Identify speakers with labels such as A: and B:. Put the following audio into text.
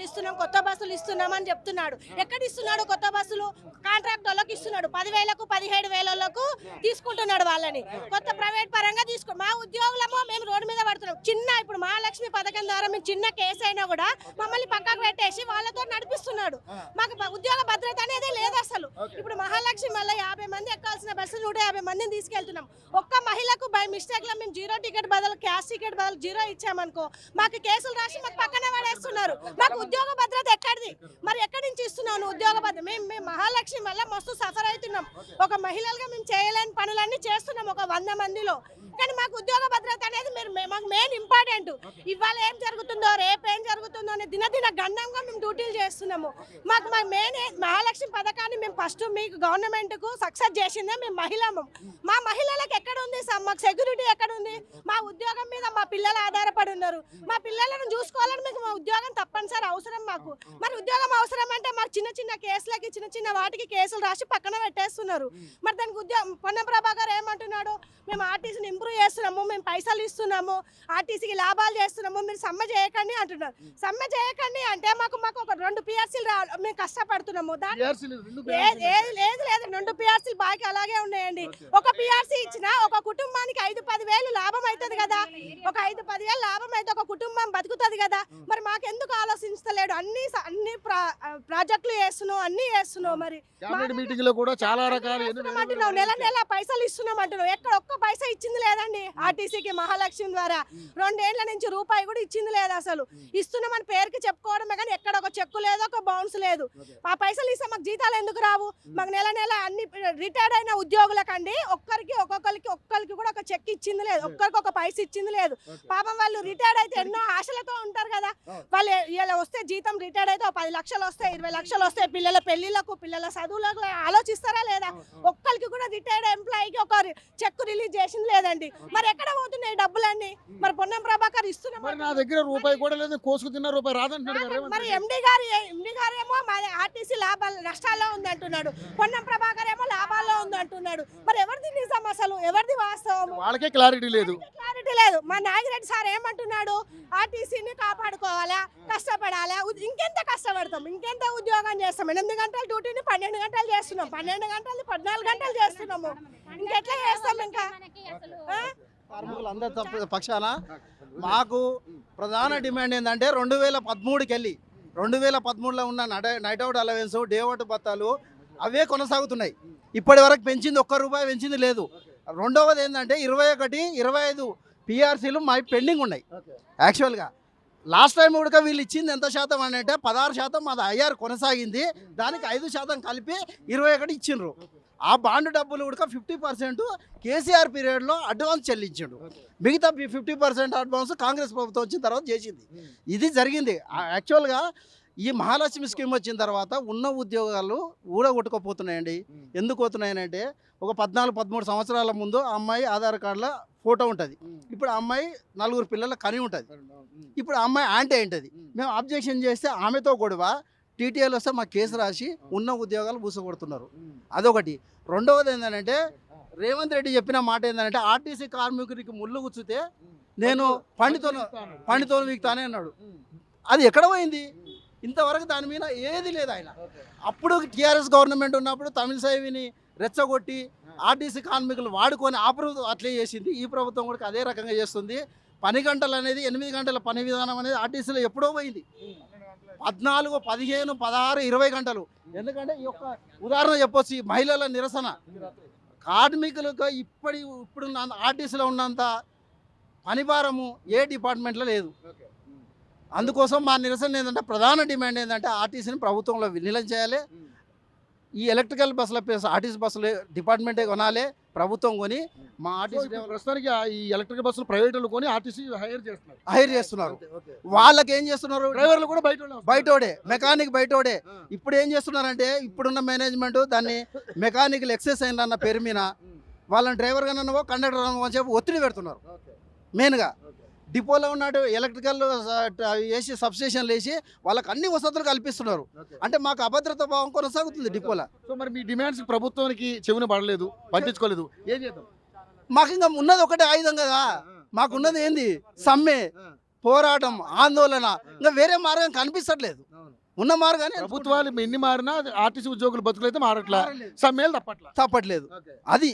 A: ఇస్తున్నాం, కొత్త బస్సులు ఇస్తున్నాం అని చెప్తున్నాడు. ఎక్కడ ఇస్తున్నాడు కొత్త బస్సులు? కాంట్రాక్ట్ వాళ్ళకి ఇస్తున్నాడు, 10,000కు 17,000కు తీసుకుంటున్నాడు వాళ్ళని. కొత్త ప్రైవేట్ పరంగా మా ఉద్యోగులమో మేము రోడ్డు మీద పడుతున్నాం. చిన్న ఇప్పుడు మహాలక్ష్మి పథకం ద్వారా మేము చిన్న కేసు అయినా కూడా మమ్మల్ని పక్కకు పెట్టేసి వాళ్ళతో నడిపిస్తున్నాడు. మాకు ఉద్యోగ భద్రత అనేది లేదు అసలు. ఇప్పుడు మహాలక్ష్మి వల్ల 50 మంది ఎక్కాల్సిన బస్సు 150 మందిని తీసుకెళ్తున్నాం. ఒక్క మహిళకు బై మిస్టేక్ లో మేము 0 టికెట్ బదులు క్యాష్ టికెట్ బదులు 0 ఇచ్చామనుకో మాకు కేసులు రాసి మాకు పక్కన పడేస్తున్నారు. మాకు ఉద్యోగ భద్రత ఎక్కడిది? మరి ఎక్కడి నుంచి ఇస్తున్నాను ఉద్యోగ భద్రత? మేము మహాలక్ష్మి వల్ల మస్తు సఫర్ అవుతున్నాం. ఒక మహిళలుగా మేము చేయలేని పనులన్నీ చేస్తున్నాం ఒక 100 మందిలో. కానీ మాకు ఉద్యోగ భద్రత అనేది మాకు మెయిన్ ఇంపార్టెంట్. ఇవాళ ఏం జరుగుతుందో రేపు ఏం జరుగుతుందో అనే దినదిన గండంగా మేము డ్యూటీలు చేస్తున్నాము. మాకు మెయిన్ మహాలక్ష్మి పథకాన్ని మేము ఫస్ట్ మీకు గవర్నమెంట్ కు సక్సెస్ చేసిందే మేము మహిళము. మా మహిళలకు ఎక్కడ ఉంది? మాకు సెక్యూరిటీ ఎక్కడ ఉంది? మా ఉద్యోగం మీద మా పిల్లలు ఆధారపడి ఉన్నారు. మా పిల్లలను చూసుకోవాలని మీకు మా ఉద్యోగం తప్పనిసరి అవసరం మాకు. మరి ఉద్యోగం అవసరం అంటే మాకు చిన్న చిన్న కేసులకి చిన్న చిన్న వాటికి కేసులు రాసి పక్కన పెట్టేస్తున్నారు. మరి దానికి ఉద్యోగం పొన్నం ప్రభాకర్ ఏమంటున్నాడు? మేము ఆర్టీసీని ఇంప్రూవ్ చేస్తున్నాము, మేము పైసలు ఇస్తున్నాము, ఆర్టీసీకి లాభాలు చేస్తున్నాము, మీరు సమ్మె చేయకండి అంటున్నారు. సమ్మె చేయకండి అంటే మాకు ఒక 2 పిఆర్సీలు మేము కష్టపడుతున్నాము. లేదు 2 పిఆర్సీలు బాగా అలాగే ఉన్నాయండి. ఒక పిఆర్సీ ఇచ్చినా ఒక కుటుంబానికి 5-10 వేలు లాభం అవుతుంది కదా. ఒక 5-10 వేలు లాభం అయితే ఒక కుటుంబం బతుకుతుంది కదా. మరి మాకెందుకు ఆలోచించలేడు? అన్ని ప్రాజెక్టులు చేస్తున్నావు, అన్ని చేస్తున్నావు. మరి
B: మీటింగ్ లో కూడా చాలా రకాల
A: నెల నెల పైసలు ఇస్తున్నాం అంటున్నావు. ఎక్కడ ఒక్క పైసా ఇచ్చింది లేదండి ఆర్టీసీకి మహాలక్ష్మి ద్వారా. 2 ఏళ్ల నుంచి రూపాయి కూడా ఇచ్చింది లేదు. అసలు ఇస్తున్నామని పేరుకి చెప్పుకోవడమే కానీ ఎక్కడ ఒక చెక్కు లేదు, ఒక బౌన్స్ లేదు. ఆ పైసలు ఇస్తే మాకు జీతాలు ఎందుకు రావు? మాకు నెల నెల అన్ని రిటైర్డ్ అయిన ఉద్యోగులకండి ఒక్కరికి కూడా ఒక చెక్ ఇచ్చింది లేదు, ఒక్కరికి ఒక పైస ఇచ్చింది లేదు. పాపం వాళ్ళు రిటైర్డ్ అయితే ఎన్నో ఆశలతో ఉంటారు కదా. వాళ్ళు ఇలా వస్తే జీతం రిటైర్డ్ అయితే 10 లక్షలు వస్తాయి, 20 లక్షలు వస్తాయి, పిల్లల పెళ్లిళ్లకు పిల్లల చదువులకు ఆలోచిస్తారా లేదా? ఒక్కరికి కూడా రిటైర్డ్ ఎంప్లాయీకి ఒక చెక్ రిలీజ్ చేసింది లేదండి. మరి ఎక్కడ పోతున్నాయి డబ్బులన్నీ? మరి పొన్నం ప్రభాకర్ ఇస్తున్నారు.
B: నా దగ్గర రూపాయి కూడా లేదు, కోసుకు తిన్న రూపాయి రాదంటున్నాడు.
A: మరి ఎండి గారేమో ఆర్టీసీ నష్టాల్లో ఉంది అంటున్నాడు, పొన్నం ప్రభాకర్ ఏమో లాభాల్లో ఉంది అంటున్నాడు. మరి ఎవరిది నిజం అసలు? ఎవరిది వాస్తవం?
B: వాళ్ళకే క్లారిటీ లేదు.
A: మా నాగిరెడ్డి సార్ ఏమంటున్నాడు? ఆర్టీసీని కాపాడుకోవాలా, కష్టపడాలా. ఇంకెంత కష్టపడతాం, ఇంకెంత ఉద్యోగం చేస్తాం? 8 గంటల డ్యూటీని 12 గంటలు చేస్తున్నాం, 12 గంటలు 14 గంటలు చేస్తున్నాము. ఇంకెట్లా చేస్తాం? ఇంకా
C: కార్మికులందరి పక్షాన మాకు ప్రధాన డిమాండ్ ఏంటంటే 2013కి వెళ్ళి 2013లో ఉన్న night out allowance, day out భత్తాలు అవే కొనసాగుతున్నాయి. ఇప్పటి వరకు పెంచింది ₹1 పెంచింది లేదు. రెండవది ఏంటంటే 21, 25 పిఆర్సీలు మా పెండింగ్ ఉన్నాయి. యాక్చువల్గా లాస్ట్ టైం కూడా వీళ్ళు ఇచ్చింది ఎంత శాతం అని అంటే 16% మాది ఐఆర్ కొనసాగింది. దానికి 5% కలిపి 21 ఇచ్చిండ్రు. ఆ బాండ్ డబ్బులు కూడా 50% కేసీఆర్ పీరియడ్లో అడ్వాన్స్ చెల్లించాడు. మిగతా 50% అడ్వాన్స్ కాంగ్రెస్ ప్రభుత్వం వచ్చిన తర్వాత చేసింది. ఇది జరిగింది. యాక్చువల్గా ఈ మహాలక్ష్మి స్కీమ్ వచ్చిన తర్వాత ఉన్న ఉద్యోగాలు ఊడగొట్టుకోపోతున్నాయండి. ఎందుకు పోతున్నాయనంటే ఒక 14-13 సంవత్సరాల ముందు ఆ అమ్మాయి ఆధార్ కార్డులో ఫోటో ఉంటుంది. ఇప్పుడు ఆ అమ్మాయి 4 పిల్లల కని ఉంటుంది. ఇప్పుడు ఆ అమ్మాయి యాంటీ ఏంటది. మేము అబ్జెక్షన్ చేస్తే ఆమెతో గొడవ, టీటీఏలు వస్తే మా కేసు రాసి ఉన్న ఉద్యోగాలు పూసగొడుతున్నారు. అదొకటి. రెండవది ఏంటంటే రేవంత్ రెడ్డి చెప్పిన మాట ఏంటంటే ఆర్టీసీ కార్మికుడికి ముళ్ళు గుచ్చితే నేను పండితో వీక్తానే అన్నాడు. అది ఎక్కడ పోయింది? ఇంతవరకు దాని మీద ఏది లేదు. ఆయన అప్పుడు టీఆర్ఎస్ గవర్నమెంట్ ఉన్నప్పుడు తమిళసైవిని రెచ్చగొట్టి ఆర్టీసీ కార్మికులు వాడుకొని ఆ ప్రభుత్వం అట్లే చేసింది. ఈ ప్రభుత్వం కూడా అదే రకంగా చేస్తుంది. పని గంటలు అనేది 8 గంటల పని విధానం అనేది ఆర్టీసీలో ఎప్పుడో పోయింది. 14, 15, 16, 20 గంటలు. ఎందుకంటే ఈ యొక్క ఉదాహరణ చెప్పొచ్చు. ఈ మహిళల నిరసన కార్మికులకు ఇప్పుడున్న ఆర్టీసీలో ఉన్నంత పనిభారము ఏ డిపార్ట్మెంట్లో లేదు. అందుకోసం మా నిరసన ఏంటంటే ప్రధాన డిమాండ్ ఏంటంటే ఆర్టీసీని ప్రభుత్వంలో విలీనం చేయాలి. ఈ ఎలక్ట్రికల్ బస్సుల ఆర్టీసీ బస్సులు డిపార్ట్మెంటే కొనాలి, ప్రభుత్వం కొని. మా ఆర్టీసీ
B: ప్రస్తుతానికి ఈ ఎలక్ట్రికల్ బస్సులు ప్రైవేట్లు కొని ఆర్టీసీ
C: హైర్ చేస్తున్నారు. వాళ్ళకి ఏం చేస్తున్నారు?
B: డ్రైవర్లు కూడా
C: బయటోడే, మెకానిక్ బయటోడే. ఇప్పుడు ఏం చేస్తున్నారంటే ఇప్పుడున్న మేనేజ్మెంట్ దాన్ని మెకానికల్ ఎక్సెస్ అన్న పేరు మీద వాళ్ళని డ్రైవర్ గానో కండక్టర్ అని చెప్పి ఒత్తిడి పెడుతున్నారు. మెయిన్గా డిపోలో ఉన్నట్టు ఎలక్ట్రికల్ వేసి సబ్స్టేషన్లు వేసి వాళ్ళకి అన్ని వసతులు కల్పిస్తున్నారు. అంటే మాకు అభద్రత భావం కొనసాగుతుంది డిపోలో.
B: సో మరి మీ డిమాండ్స్ ప్రభుత్వానికి చెవిన పడలేదు, పట్టించుకోలేదు, ఏం చేద్దాం?
C: మాకు ఇంకా ఉన్నది ఒకటే ఆయుధం కదా. మాకున్నది ఏంది? సమ్మె. పోరాటం ఆందోళన ఇంకా వేరే మార్గం కనిపించట్లేదు. ఉన్న మార్గాన్ని
B: ప్రభుత్వాలు ఎన్ని మారినా ఆర్టీసీ ఉద్యోగుల బతుకులు అయితే మారట్లా, సమ్మెలు తప్పట్లా.
C: తప్పట్లేదు. అది